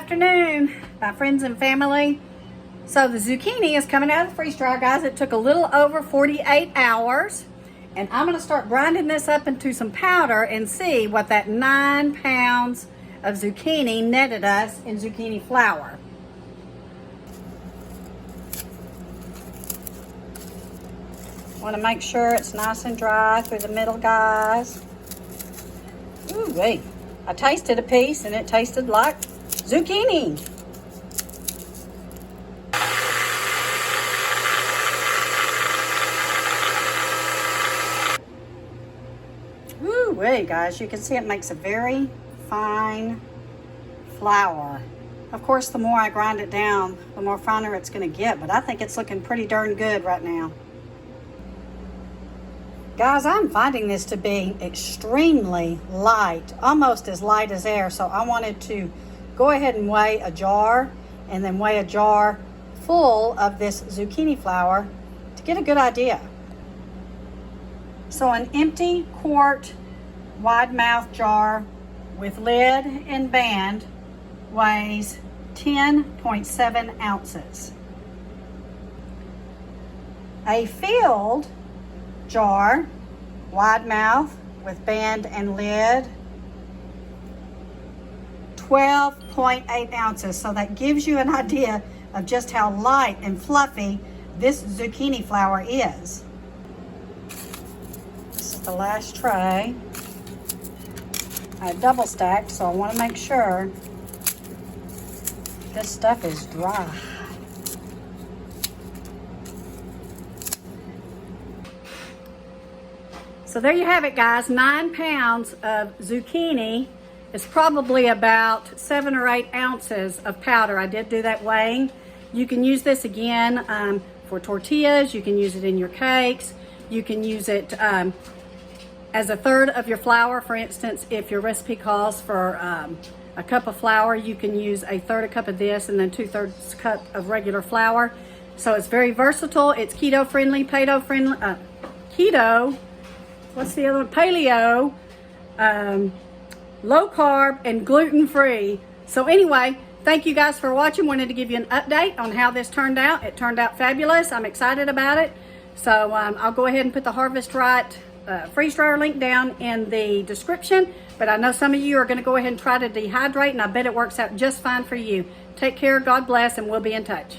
afternoon, my friends and family. So the zucchini is coming out of the freeze dryer, guys. It took a little over 48 hours. And I'm going to start grinding this up into some powder and see what that 9 pounds of zucchini netted us in zucchini flour. Want to make sure it's nice and dry through the middle, guys. Ooh, wait. I tasted a piece and it tasted like zucchini. Ooh, wait, guys. You can see it makes a very fine flour. Of course, the more I grind it down, the more finer it's going to get, but I think it's looking pretty darn good right now. Guys, I'm finding this to be extremely light, almost as light as air. So I wanted to go ahead and weigh a jar and then weigh a jar full of this zucchini flour to get a good idea. So an empty quart wide mouth jar with lid and band weighs 10.7 ounces. A filled jar, wide mouth with band and lid, 12.8 ounces. So that gives you an idea of just how light and fluffy this zucchini flour is. This is the last tray. I double stacked, so I want to make sure this stuff is dry. So there you have it, guys. 9 pounds of zucchini is probably about 7 or 8 ounces of powder. I did do that weighing. You can use this again for tortillas. You can use it in your cakes. You can use it as a third of your flour. For instance, if your recipe calls for a cup of flour, you can use a third a cup of this and then 2/3 cup of regular flour. So it's very versatile. It's keto friendly, what's the other one? Paleo, low carb, and gluten free. So anyway, thank you guys for watching. Wanted to give you an update on how this turned out. It turned out fabulous. I'm excited about it. So I'll go ahead and put the Harvest Right freeze dryer link down in the description. But I know some of you are going to go ahead and try to dehydrate, and I bet it works out just fine for you. Take care, God bless, and we'll be in touch.